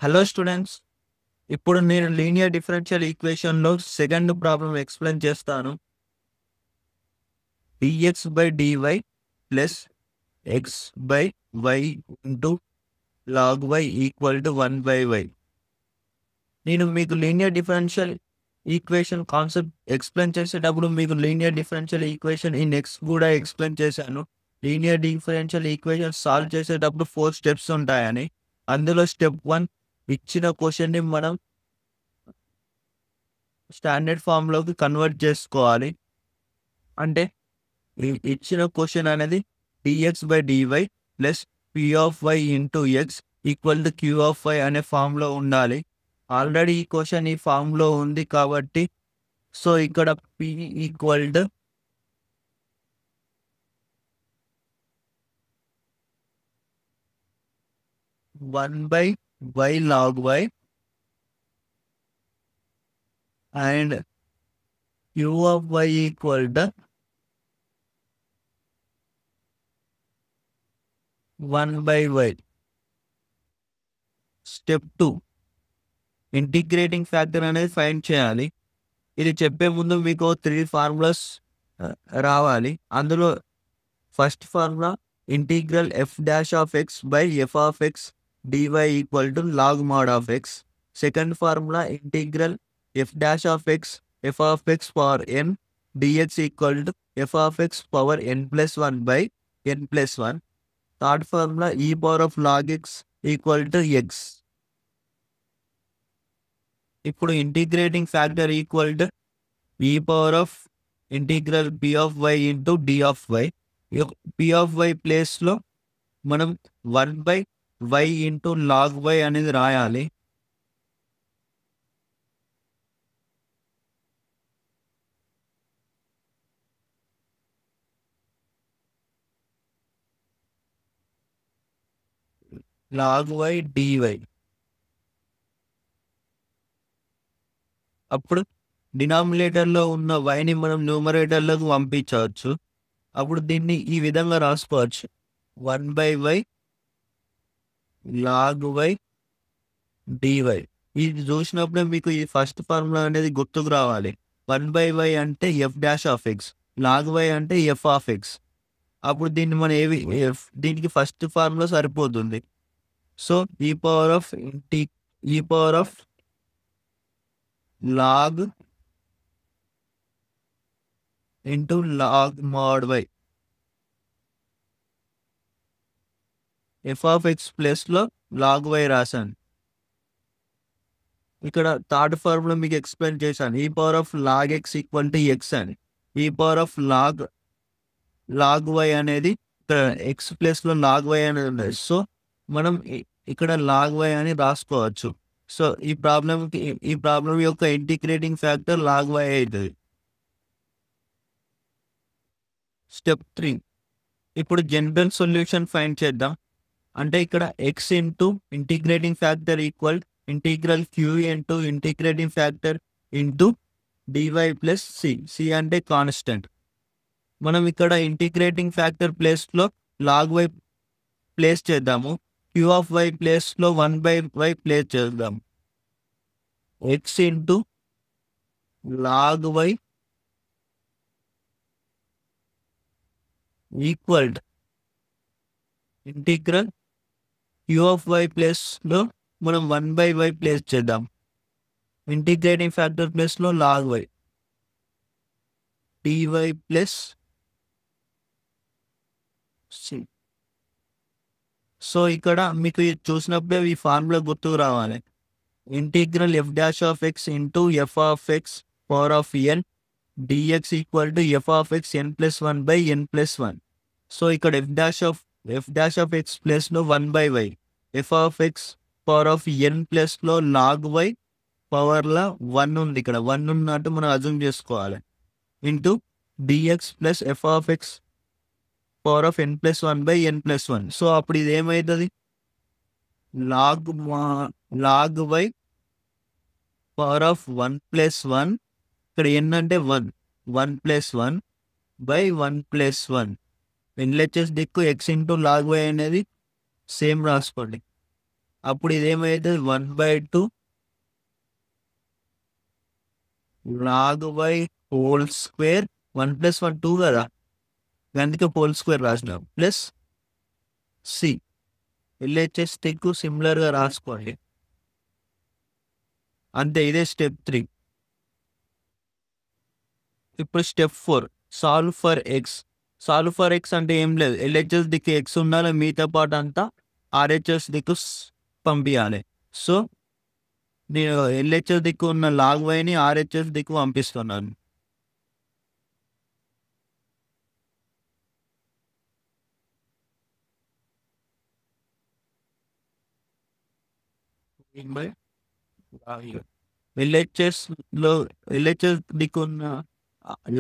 Hello students, ఇప్పుడు నేను linear differential ఈక్వేషన్లో సెకండ్ ప్రాబ్లం ఎక్స్ప్లెయిన్ చేస్తాను. dx by dy plus x by y into log y equal to 1 by y. నేను మీకు linear differential equation concept explain చేసేటప్పుడు మీకు linear differential equation in X కూడా explain చేశాను. లీనియర్ డిఫరెన్షియల్ ఈక్వేషన్ సాల్వ్ చేసేటప్పుడు 4 steps ఉంటాయని. అందులో స్టెప్ 1 ఇచ్చిన క్వశ్చన్ని మనం స్టాండర్డ్ ఫామ్లోకి కన్వర్ట్ చేసుకోవాలి. అంటే ఇచ్చిన క్వశ్చన్ అనేది dx by dy plus p of y into X equal to q of y అనే ఫామ్లో ఉండాలి. ఆల్రెడీ ఈ క్వశ్చన్ ఈ ఫామ్లో ఉంది కాబట్టి సో ఇక్కడ p equal to 1 by y log y and q of y equal to 1 by y. Step 2 integrating factor అనేది ఫైండ్ చేయాలి. ఇది చెప్పే ముందు మీకు 3 ఫార్ములాస్ రావాలి. అందులో first formula integral f dash of x by f of x dy equal to log mod of x. Second formula integral f dash of x f of x power n dx equal to f of x power n plus 1 by n plus 1. Third formula e power of log x equal to x. ఇప్పుడు integrating factor equal to e power of integral p of y into d of y. p of y ప్లేస్లో మనం 1 by y into log y అనేది రాయాలి. Log y dy. అప్పుడు డినామినేటర్లో ఉన్న వైని మనం న్యూమరేటర్లోకి పంపించవచ్చు. అప్పుడు దీన్ని ఈ విధంగా రాసుకోవచ్చు, 1 by Y log Y dy. ఇది చూసినప్పుడే మీకు ఈ ఫస్ట్ ఫార్ములా అనేది గుర్తుకు రావాలి. 1 బై వై అంటే F dash of X, log Y అంటే ఎఫ్ ఆఫ్ ఎక్స్. అప్పుడు దీన్ని మనం దీనికి ఫస్ట్ ఫార్ములా సరిపోతుంది. సో ఈ power of log into log mod Y F of X ప్లస్లో లాగ్ వై రాశాను. ఇక్కడ థర్డ్ ఫార్ములా మీకు ఎక్స్ప్లెయిన్ చేశాను, ఈ power of log X equal to X అని. ఈ పవర్ ఆఫ్ లాగ్ వై అనేది ఎక్స్ ప్లస్లో లాగ్ వై అనేది ఉంది. సో మనం ఇక్కడ లాగ్ వై అని రాసుకోవచ్చు. సో ఈ ప్రాబ్లం యొక్క ఇంటిగ్రేటింగ్ ఫ్యాక్టర్ లాగ్ వై అవుతుంది. స్టెప్ 3 ఇప్పుడు జనరల్ సొల్యూషన్ ఫైండ్ చేద్దాం. అంటే ఇక్కడ X into integrating factor equal integral Q into integrating factor into dy plus C అంటే కాన్స్టెంట్. మనం ఇక్కడ ఇంటిగ్రేటింగ్ ఫ్యాక్టర్ ప్లేస్లో లాగ్ వై ప్లేస్ చేద్దాము. క్యూ ఆఫ్ వై ప్లేస్లో 1 బై వై ప్లేస్ చేద్దాం. X into log Y equal integral Q of Y ప్లేస్లో మనం 1 by Y place చేద్దాం. ఇంటిగ్రేటింగ్ ఫ్యాక్టర్ ప్లేస్లో log Y dy plus C. So ఇక్కడ మీకు చూసినప్పుడే ఈ ఫార్ములా గుర్తుకు రావాలి, integral F dash of X into F of X power of N dx equal to F of X N plus 1 by N plus 1. So ఇక్కడ F dash of X ప్లస్లో 1 by Y, F of X power of N ప్లస్లో log why పవర్లో 1 ఉంది, ఇక్కడ 1 ఉన్నట్టు మనం assume చేసుకోవాలి, into dx plus F of X power of N plus 1 by N plus 1. So అప్పుడు ఇది ఏమవుతుంది, log Y power of 1 plus 1, ఇక్కడ ఎన్ అంటే 1 ప్లస్ 1 బై 1 ప్లస్ 1. ఎన్హెచ్ఎస్ దిక్కు ఎక్స్ ఇంటూ లాగ్ వై అనేది సేమ్ రాసుకోండి. అప్పుడు ఇదేమైతుంది 1/2 లాగ్ వై హోల్ స్క్వేర్ 1 + 1 2 కదా, అందుకే హోల్ స్క్వేర్ రాసినాం ప్లస్ సి. ఎల్హెచ్ఎస్ టెక్ సిమిలర్గా రాసుకోండి అంతే. ఇదే స్టెప్ 3. ఇప్పుడు step 4 solve for X. Solve for X అంటే ఏం లేదు, ఎల్హెచ్ఎస్ దిక్కు ఎక్స్ ఉండాలి, మిగతా పార్ట్ అంతా ఆర్హెచ్ఎస్ దిక్కు పంపించాలి. సో నేను ఎల్హెచ్ఎస్ దిక్కు ఉన్న లాగ్ వైని ఆర్హెచ్ఎస్ దిక్కు పంపిస్తున్నాను. ఎల్హెచ్ఎస్లో ఎల్హెచ్ఎస్ దిక్కు ఉన్న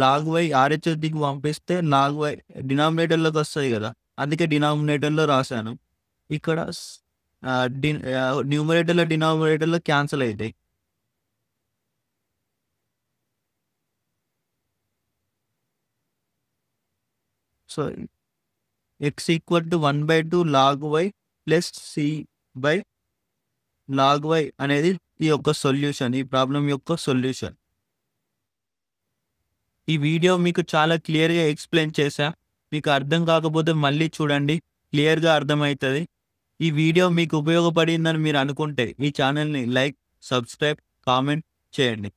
లాగ్ వై ఆర్హెచ్ఎస్ దిక్కు పంపిస్తే లాగ్ వై డినామినేటర్లోకి వస్తుంది కదా, అందుకే డినామినేటర్లో రాశాను. ఇక్కడ న్యూమరేటర్లో డినామినేటర్లో క్యాన్సిల్ అవుతాయి. So X equal to 1/2 log Y plus C by log Y అనేది ఈ యొక్క సొల్యూషన్, ఈ ప్రాబ్లం యొక్క సొల్యూషన్. ఈ వీడియో మీకు చాలా క్లియర్గా ఎక్స్ప్లెయిన్ చేశా. మీకు అర్థం కాకపోతే మళ్ళీ చూడండి, క్లియర్గా అర్థమవుతుంది. ఈ వీడియో మీకు ఉపయోగపడిందని మీరు అనుకుంటే ఈ ఛానల్ని లైక్, సబ్స్క్రైబ్, కామెంట్ చేయండి.